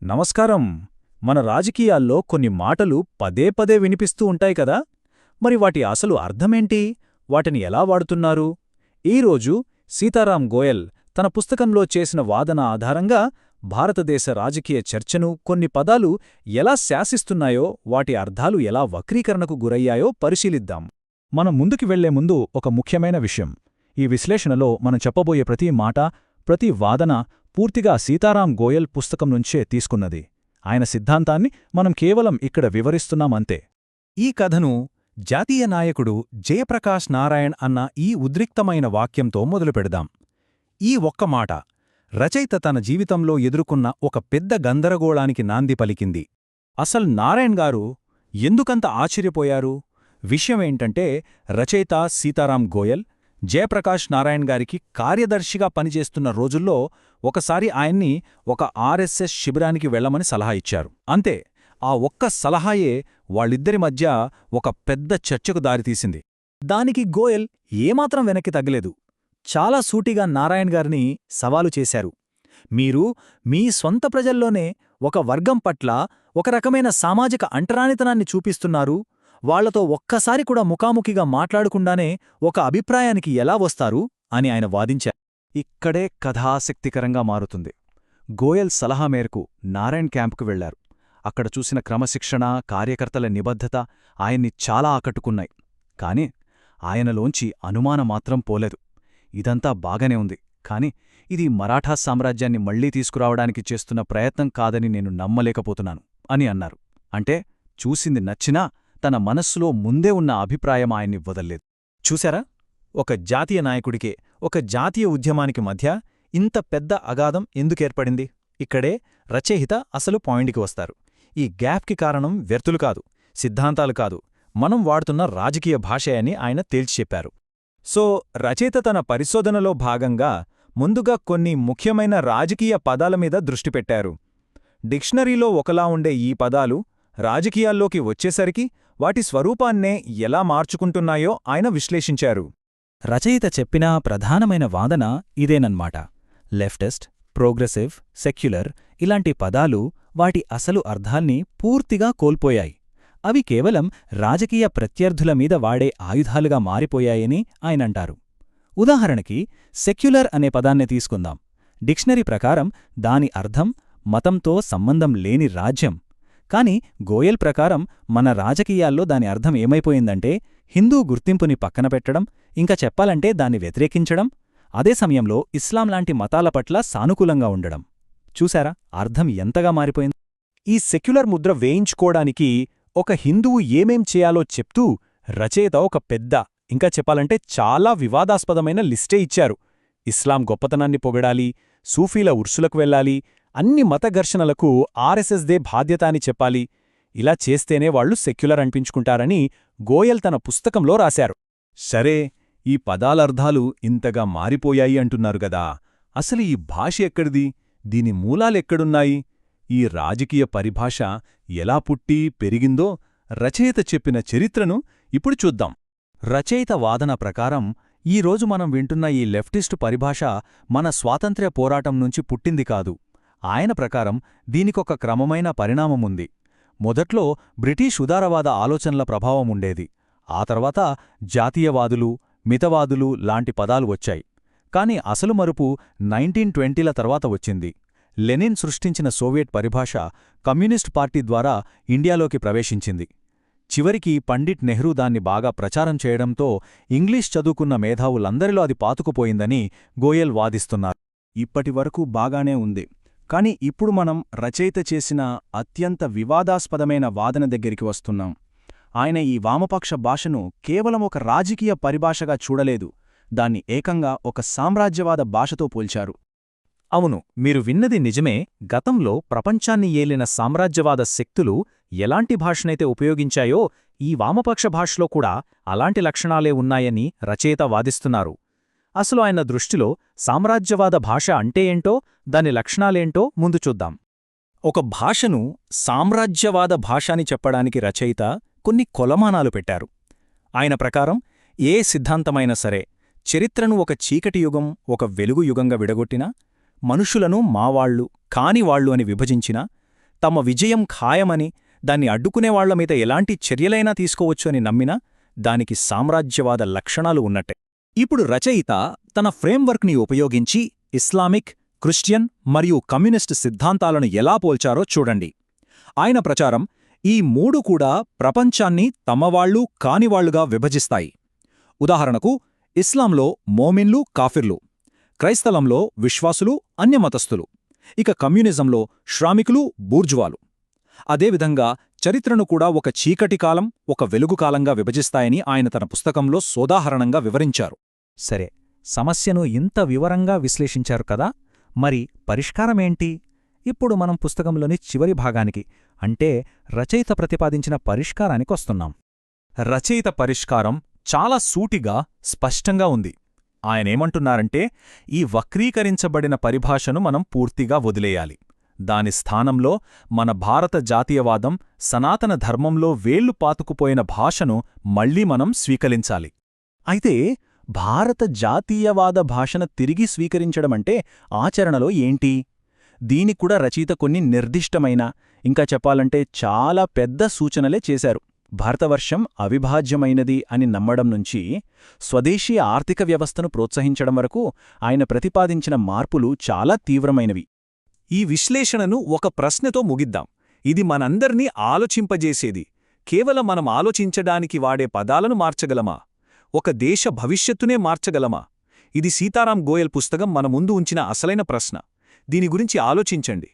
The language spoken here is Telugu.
నమస్కారం. మన రాజకీయాల్లో కొన్ని మాటలు పదే పదే వినిపిస్తూ ఉంటాయి కదా, మరి వాటి అసలు అర్థమేంటి, వాటిని ఎలా వాడుతున్నారు? ఈరోజు సీతారాం గోయల్ తన పుస్తకంలో చేసిన వాదన ఆధారంగా భారతదేశ రాజకీయ చర్చను కొన్ని పదాలు ఎలా శాసిస్తున్నాయో, వాటి అర్థాలు ఎలా వక్రీకరణకు గురయ్యాయో పరిశీలిద్దాం. మనం ముందుకు వెళ్లే ముందు ఒక ముఖ్యమైన విషయం. ఈ విశ్లేషణలో మనం చెప్పబోయే ప్రతి మాట, ప్రతి వాదన పూర్తిగా సీతారాం గోయల్ పుస్తకం నుంచే తీసుకున్నది. ఆయన సిద్ధాంతాన్ని మనం కేవలం ఇక్కడ వివరిస్తున్నామంతే. ఈ కథను జాతీయ నాయకుడు జయప్రకాశ్ నారాయణ్ అన్న ఈ ఉద్రిక్తమైన వాక్యంతో మొదలుపెడదాం. ఈ ఒక్క మాట రచయిత తన జీవితంలో ఎదుర్కొన్న ఒక పెద్ద గందరగోళానికి నాంది పలికింది. అసలు నారాయణ్ గారు ఎందుకంత ఆశ్చర్యపోయారు? విషయమేంటంటే, రచయిత సీతారాం గోయల్ జయప్రకాశ్ నారాయణ్ గారికి కార్యదర్శిగా పనిచేస్తున్న రోజుల్లో ఒకసారి ఆయన్ని ఒక ఆర్ఎస్ఎస్ శిబిరానికి వెళ్లమని సలహా ఇచ్చారు. అంతే, ఆ ఒక్క సలహాయే వాళ్ళిద్దరి మధ్య ఒక పెద్ద చర్చకు దారితీసింది. దానికి గోయల్ ఏమాత్రం వెనక్కి తగ్గలేదు. చాలా సూటిగా నారాయణ్ గారిని సవాలు చేశారు. మీరు మీ స్వంత ప్రజల్లోనే ఒక వర్గం పట్ల ఒక రకమైన సామాజిక అంటరానితనాన్ని చూపిస్తున్నారు. వాళ్లతో ఒక్కసారి కూడా ముఖాముఖిగా మాట్లాడకుండానే ఒక అభిప్రాయానికి ఎలా వస్తారు అని ఆయన వాదించారు. ఇక్కడే కథ ఆసక్తికరంగా మారుతుంది. గోయల్ సలహా మేరకు నారాయణ్ క్యాంపుకు వెళ్లారు. అక్కడ చూసిన క్రమశిక్షణ, కార్యకర్తల నిబద్ధత ఆయన్ని చాలా ఆకట్టుకున్నాయి. కాని ఆయనలోంచి అనుమానమాత్రం పోలేదు. ఇదంతా బాగానే ఉంది, కాని ఇది మరాఠా సామ్రాజ్యాన్ని మళ్లీ తీసుకురావడానికి చేస్తున్న ప్రయత్నం కాదని నేను నమ్మలేకపోతున్నాను అని అన్నారు. అంటే చూసింది నచ్చినా తన మనస్సులో ముందే ఉన్న అభిప్రాయం ఆయన్ని వదల్లేదు. చూశారా, ఒక జాతీయ నాయకుడికే, ఒక జాతీయ ఉద్యమానికి మధ్య ఇంత పెద్ద అగాధం ఎందుకేర్పడింది? ఇక్కడే రచయిత అసలు పాయింట్కి వస్తారు. ఈ గ్యాప్కి కారణం వ్యర్థులు కాదు, సిద్ధాంతాలు కాదు, మనం వాడుతున్న రాజకీయ భాష అని ఆయన తేల్చిచెప్పారు. సో రచయిత తన పరిశోధనలో భాగంగా ముందుగా కొన్ని ముఖ్యమైన రాజకీయ పదాల మీద దృష్టి పెట్టారు. డిక్షనరీలో ఒకలా ఉండే ఈ పదాలు రాజకీయాల్లోకి వచ్చేసరికి వాటి స్వరూపాన్నే ఎలా మార్చుకుంటున్నాయో ఆయన విశ్లేషించారు. రచయిత చెప్పిన ప్రధానమైన వాదన ఇదేనన్మాట. లెఫ్టిస్ట్, ప్రోగ్రెసివ్, సెక్యులర్ ఇలాంటి పదాలు వాటి అసలు అర్థాల్ని పూర్తిగా కోల్పోయాయి. అవి కేవలం రాజకీయ ప్రత్యర్థుల మీద వాడే ఆయుధాలుగా మారిపోయాయని ఆయనంటారు. ఉదాహరణకి సెక్యులర్ అనే పదాన్ని తీసుకుందాం. డిక్షనరీ ప్రకారం దాని అర్థం మతంతో సంబంధం లేని రాజ్యం. కాని గోయల్ ప్రకారం మన రాజకీయాల్లో దాని అర్థం ఏమైపోయిందంటే, హిందూ గుర్తింపుని పక్కన పెట్టడం, ఇంకా చెప్పాలంటే దాన్ని వ్యతిరేకించడం, అదే సమయంలో ఇస్లాం లాంటి మతాల పట్ల సానుకూలంగా ఉండడం. చూశారా, అర్థం ఎంతగా మారిపోయింది? ఈ సెక్యులర్ ముద్ర వేయించుకోడానికి ఒక హిందువు ఏమేం చేయాలో చెప్తూ రచయిత ఒక పెద్ద, ఇంకా చెప్పాలంటే చాలా వివాదాస్పదమైన లిస్టే ఇచ్చారు. ఇస్లాం గొప్పతనాన్ని పొగడాలి, సూఫీల ఉర్సులకు వెళ్లాలి, అన్ని మత ఘర్షణలకు ఆర్ఎస్ఎస్దే బాధ్యత అని చెప్పాలి. ఇలా చేస్తేనే వాళ్లు సెక్యులర్ అనిపించుకుంటారని గోయల్ తన పుస్తకంలో రాశారు. సరే, ఈ పదాలర్థాలు ఇంతగా మారిపోయాయి అంటున్నారు గదా, అసలు ఈ భాష ఎక్కడిది? దీని మూలాలెక్కడున్నాయి? ఈ రాజకీయ పరిభాష ఎలా పుట్టి పెరిగిందో రచయిత చెప్పిన చరిత్రను ఇప్పుడు చూద్దాం. రచయిత వాదన ప్రకారం ఈరోజు మనం వింటున్న ఈ లెఫ్టిస్టు పరిభాష మన స్వాతంత్ర్య పోరాటం నుంచి పుట్టింది కాదు. ఆయన ప్రకారం దీనికొక క్రమమైన పరిణామముంది. మొదట్లో బ్రిటిష్ ఉదారవాద ఆలోచనల ప్రభావముండేది. ఆ తర్వాత జాతీయవాదులు, మితవాదులు లాంటి పదాలు వచ్చాయి. కాని అసలు మరుపు 1920ల తర్వాత వచ్చింది. లెనిన్ సృష్టించిన సోవియట్ పరిభాష కమ్యూనిస్ట్ పార్టీ ద్వారా ఇండియాలోకి ప్రవేశించింది. చివరికి పండిట్ నెహ్రూ దాన్ని బాగా ప్రచారం చేయడంతో ఇంగ్లీష్ చదువుకున్న మేధావులందరిలో అది పాతుకుపోయిందని గోయల్ వాదిస్తున్నారు. ఇప్పటివరకు బాగానే ఉంది. కాని ఇప్పుడు మనం రచయిత చేసిన అత్యంత వివాదాస్పదమైన వాదన దగ్గరికి వస్తున్నాం. ఆయన ఈ వామపక్ష భాషను కేవలం ఒక రాజకీయ పరిభాషగా చూడలేదు, దాన్ని ఏకంగా ఒక సామ్రాజ్యవాద భాషతో పోల్చారు. అవును, మీరు విన్నది నిజమే. గతంలో ప్రపంచాన్ని ఏలిన సామ్రాజ్యవాద శక్తులు ఎలాంటి భాషనైతే ఉపయోగించాయో, ఈ వామపక్ష భాషలో కూడా అలాంటి లక్షణాలే ఉన్నాయని రచయిత వాదిస్తున్నారు. అసలు ఆయన దృష్టిలో సామ్రాజ్యవాద భాష అంటే ఏంటో, దాని లక్షణాలేంటో ముందు చూద్దాం. ఒక భాషను సామ్రాజ్యవాద భాష అని చెప్పడానికి రచయిత కొన్ని కొలమానాలు పెట్టారు. ఆయన ప్రకారం ఏ సిద్ధాంతమైనా సరే చరిత్రను ఒక చీకటి యుగం, ఒక వెలుగు యుగంగా విడగొట్టినా, మనుషులను మావాళ్లు, కానివాళ్లు అని విభజించినా, తమ విజయం ఖాయమని, దాన్ని అడ్డుకునేవాళ్ల మీద ఎలాంటి చర్యలైనా తీసుకోవచ్చు అని నమ్మినా దానికి సామ్రాజ్యవాద లక్షణాలు ఉన్నట్టే. ఇప్పుడు రచయిత తన ఫ్రేమ్వర్క్ని ఉపయోగించి ఇస్లామిక్, క్రిస్టియన్ మరియు కమ్యూనిస్టు సిద్ధాంతాలను ఎలా పోల్చారో చూడండి. ఆయన ప్రచారం ఈ మూడు కూడా ప్రపంచాన్ని తమవాళ్లు కానివాళ్లుగా విభజిస్తాయి. ఉదాహరణకు, ఇస్లాంలో మోమిన్లు, కాఫిర్లు, క్రైస్తవంలో విశ్వాసులు, అన్యమతస్థులు, ఇక కమ్యూనిజంలో శ్రామికులు, బూర్జువాలు. అదేవిధంగా చరిత్రను కూడా ఒక చీకటి కాలం, ఒక వెలుగు కాలంగా విభజిస్తాయని ఆయన తన పుస్తకంలో సోదాహరణంగా వివరించారు. సరే, సమస్యను ఇంత వివరంగా విశ్లేషించారు కదా, మరి పరిష్కారమేంటి? ఇప్పుడు మనం పుస్తకంలోని చివరి భాగానికి, అంటే రచయిత ప్రతిపాదించిన పరిష్కారానికొస్తున్నాం. రచయిత పరిష్కారం చాలా సూటిగా, స్పష్టంగా ఉంది. ఆయనేమంటున్నారంటే, ఈ వక్రీకరించబడిన పరిభాషను మనం పూర్తిగా వదిలేయాలి. దాని స్థానంలో మన భారత జాతీయవాదం, సనాతన ధర్మంలో వేళ్లు పాతుకుపోయిన భాషను మళ్లీ మనం స్వీకరించాలి. అయితే భారత జాతీయవాద భాషను తిరిగి స్వీకరించడమంటే ఆచరణలో ఏంటి? దీనిక్కూడా రచయిత కొన్ని నిర్దిష్టమైన, ఇంకా చెప్పాలంటే చాలా పెద్ద సూచనలే చేశారు. భారతవర్షం అవిభాజ్యమైనది అని నమ్మడం నుంచి స్వదేశీ ఆర్థిక వ్యవస్థను ప్రోత్సహించడం వరకు ఆయన ప్రతిపాదించిన మార్పులు చాలా తీవ్రమైనవి. ఈ విశ్లేషణను ఒక ప్రశ్నతో ముగిద్దాం. ఇది మనందర్నీ ఆలోచింపజేసేది. కేవలం మనం ఆలోచించడానికి వాడే పదాలను మార్చగలమా? ఒక దేశ భవిష్యత్తునే మార్చగలమా? ఇది సీతారాం గోయల్ పుస్తకం మన ముందు ఉంచిన అసలైన ప్రశ్న. దీని గురించి ఆలోచించండి.